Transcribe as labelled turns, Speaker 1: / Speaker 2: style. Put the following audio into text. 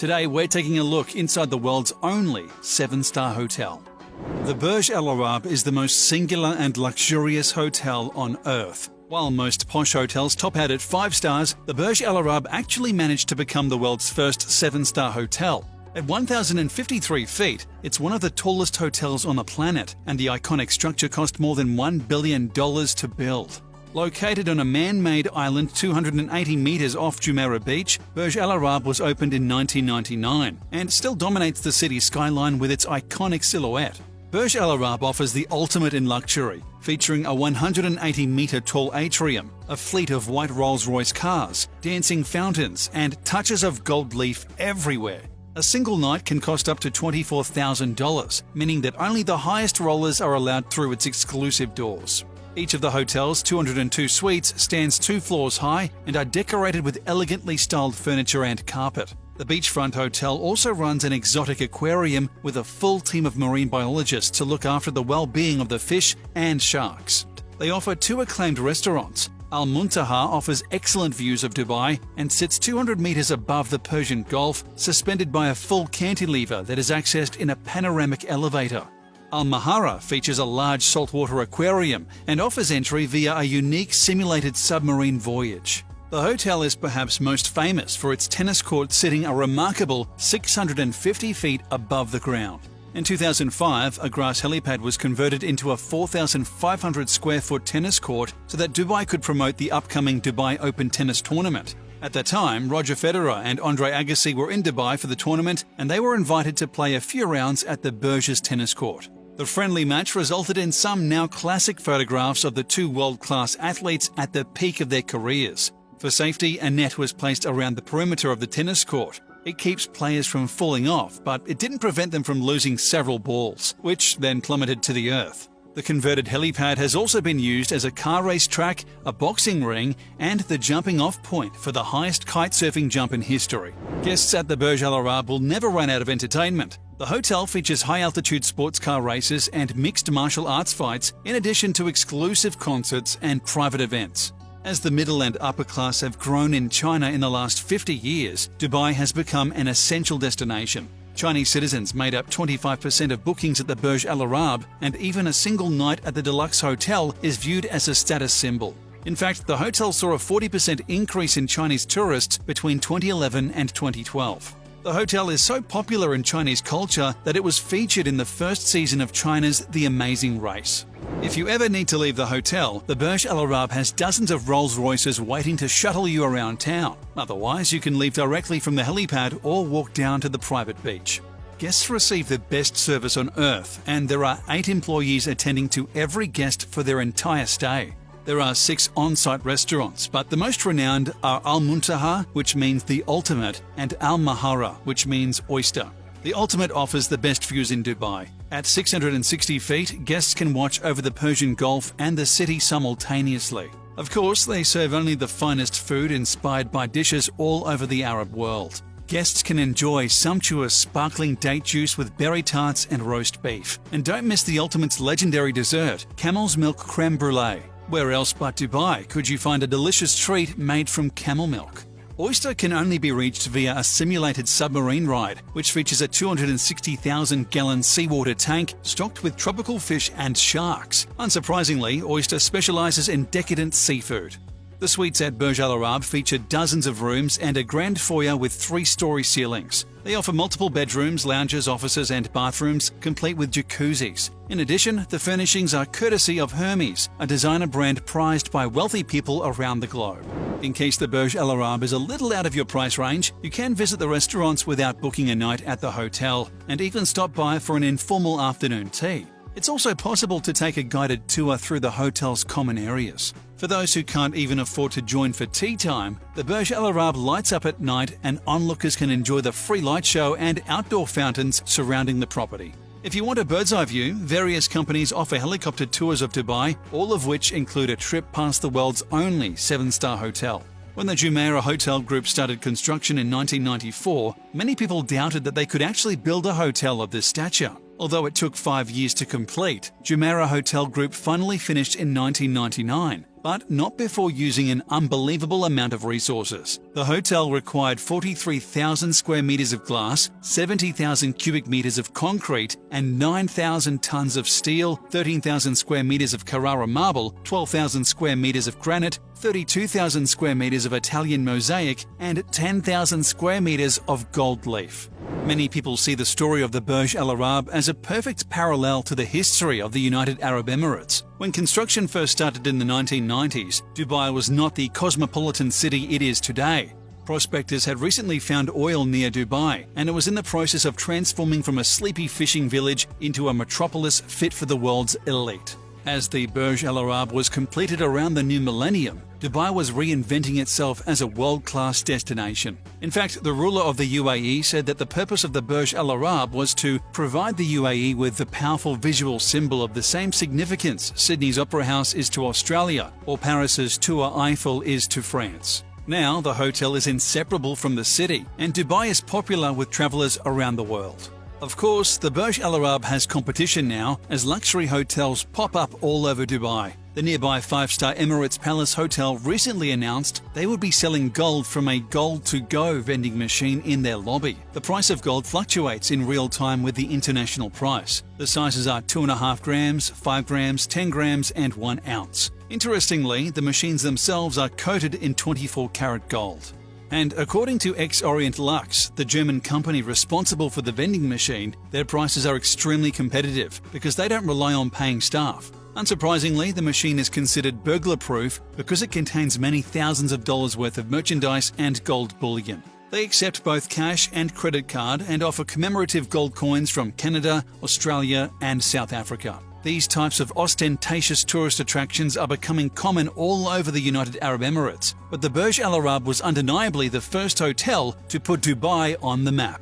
Speaker 1: Today we're taking a look inside the world's only 7-star hotel. The Burj Al Arab is the most singular and luxurious hotel on Earth. While most posh hotels top out at 5 stars, the Burj Al Arab actually managed to become the world's first 7-star hotel. At 1,053 feet, it's one of the tallest hotels on the planet, and the iconic structure cost more than $1 billion to build. Located on a man-made island 280 meters off Jumeirah Beach, Burj Al Arab was opened in 1999 and still dominates the city's skyline with its iconic silhouette. Burj Al Arab offers the ultimate in luxury, featuring a 180-meter tall atrium, a fleet of white Rolls-Royce cars, dancing fountains, and touches of gold leaf everywhere. A single night can cost up to $24,000, meaning that only the highest rollers are allowed through its exclusive doors. Each of the hotel's 202 suites stands 2 floors high and are decorated with elegantly styled furniture and carpet. The beachfront hotel also runs an exotic aquarium with a full team of marine biologists to look after the well-being of the fish and sharks. They offer 2 acclaimed restaurants. Al Muntaha offers excellent views of Dubai and sits 200 meters above the Persian Gulf, suspended by a full cantilever that is accessed in a panoramic elevator. Al Mahara features a large saltwater aquarium and offers entry via a unique simulated submarine voyage. The hotel is perhaps most famous for its tennis court sitting a remarkable 650 feet above the ground. In 2005, a grass helipad was converted into a 4,500 square foot tennis court so that Dubai could promote the upcoming Dubai Open Tennis Tournament. At the time, Roger Federer and Andre Agassi were in Dubai for the tournament, and they were invited to play a few rounds at the Burj's tennis court. The friendly match resulted in some now classic photographs of the 2 world-class athletes at the peak of their careers. For safety, a net was placed around the perimeter of the tennis court. It keeps players from falling off, but it didn't prevent them from losing several balls, which then plummeted to the earth. The converted helipad has also been used as a car race track, a boxing ring, and the jumping-off point for the highest kitesurfing jump in history. Guests at the Burj Al Arab will never run out of entertainment. The hotel features high-altitude sports car races and mixed martial arts fights, in addition to exclusive concerts and private events. As the middle and upper class have grown in China in the last 50 years, Dubai has become an essential destination. Chinese citizens made up 25% of bookings at the Burj Al Arab, and even a single night at the deluxe hotel is viewed as a status symbol. In fact, the hotel saw a 40% increase in Chinese tourists between 2011 and 2012. The hotel is so popular in Chinese culture that it was featured in the first season of China's The Amazing Race. If you ever need to leave the hotel, the Burj Al Arab has dozens of Rolls-Royces waiting to shuttle you around town. Otherwise, you can leave directly from the helipad or walk down to the private beach. Guests receive the best service on Earth, and there are 8 employees attending to every guest for their entire stay. There are 6 on-site restaurants, but the most renowned are Al Muntaha, which means the ultimate, and Al Mahara, which means oyster. The ultimate offers the best views in Dubai. At 660 feet, guests can watch over the Persian Gulf and the city simultaneously. Of course, they serve only the finest food inspired by dishes all over the Arab world. Guests can enjoy sumptuous sparkling date juice with berry tarts and roast beef. And don't miss the ultimate's legendary dessert, camel's milk creme brulee. Where else but Dubai could you find a delicious treat made from camel milk? Oyster can only be reached via a simulated submarine ride, which features a 260,000-gallon seawater tank stocked with tropical fish and sharks. Unsurprisingly, Oyster specializes in decadent seafood. The suites at Burj Al Arab feature dozens of rooms and a grand foyer with 3-story ceilings. They offer multiple bedrooms, lounges, offices, and bathrooms, complete with jacuzzis. In addition, the furnishings are courtesy of Hermes, a designer brand prized by wealthy people around the globe. In case the Burj Al Arab is a little out of your price range, you can visit the restaurants without booking a night at the hotel, and even stop by for an informal afternoon tea. It's also possible to take a guided tour through the hotel's common areas. For those who can't even afford to join for tea time, the Burj Al Arab lights up at night and onlookers can enjoy the free light show and outdoor fountains surrounding the property. If you want a bird's eye view, various companies offer helicopter tours of Dubai, all of which include a trip past the world's only 7-star hotel. When the Jumeirah Hotel Group started construction in 1994, many people doubted that they could actually build a hotel of this stature. Although it took 5 years to complete, Jumeirah Hotel Group finally finished in 1999, but not before using an unbelievable amount of resources. The hotel required 43,000 square meters of glass, 70,000 cubic meters of concrete, and 9,000 tons of steel, 13,000 square meters of Carrara marble, 12,000 square meters of granite, 32,000 square meters of Italian mosaic, and 10,000 square meters of gold leaf. Many people see the story of the Burj Al Arab as a perfect parallel to the history of the United Arab Emirates. When construction first started in the 1990s, Dubai was not the cosmopolitan city it is today. Prospectors had recently found oil near Dubai, and it was in the process of transforming from a sleepy fishing village into a metropolis fit for the world's elite. As the Burj Al Arab was completed around the new millennium, Dubai was reinventing itself as a world-class destination. In fact, the ruler of the UAE said that the purpose of the Burj Al Arab was to provide the UAE with the powerful visual symbol of the same significance Sydney's Opera House is to Australia, or Paris's Tour Eiffel is to France. Now, the hotel is inseparable from the city, and Dubai is popular with travellers around the world. Of course, the Burj Al Arab has competition now as luxury hotels pop up all over Dubai. The nearby 5-star Emirates Palace Hotel recently announced they would be selling gold from a gold-to-go vending machine in their lobby. The price of gold fluctuates in real time with the international price. The sizes are 2.5 grams, 5 grams, 10 grams, and 1 ounce. Interestingly, the machines themselves are coated in 24-karat gold. And according to Ex-Orient Lux, the German company responsible for the vending machine, their prices are extremely competitive because they don't rely on paying staff. Unsurprisingly, the machine is considered burglar-proof because it contains many thousands of dollars worth of merchandise and gold bullion. They accept both cash and credit card and offer commemorative gold coins from Canada, Australia, and South Africa. These types of ostentatious tourist attractions are becoming common all over the United Arab Emirates, but the Burj Al Arab was undeniably the first hotel to put Dubai on the map.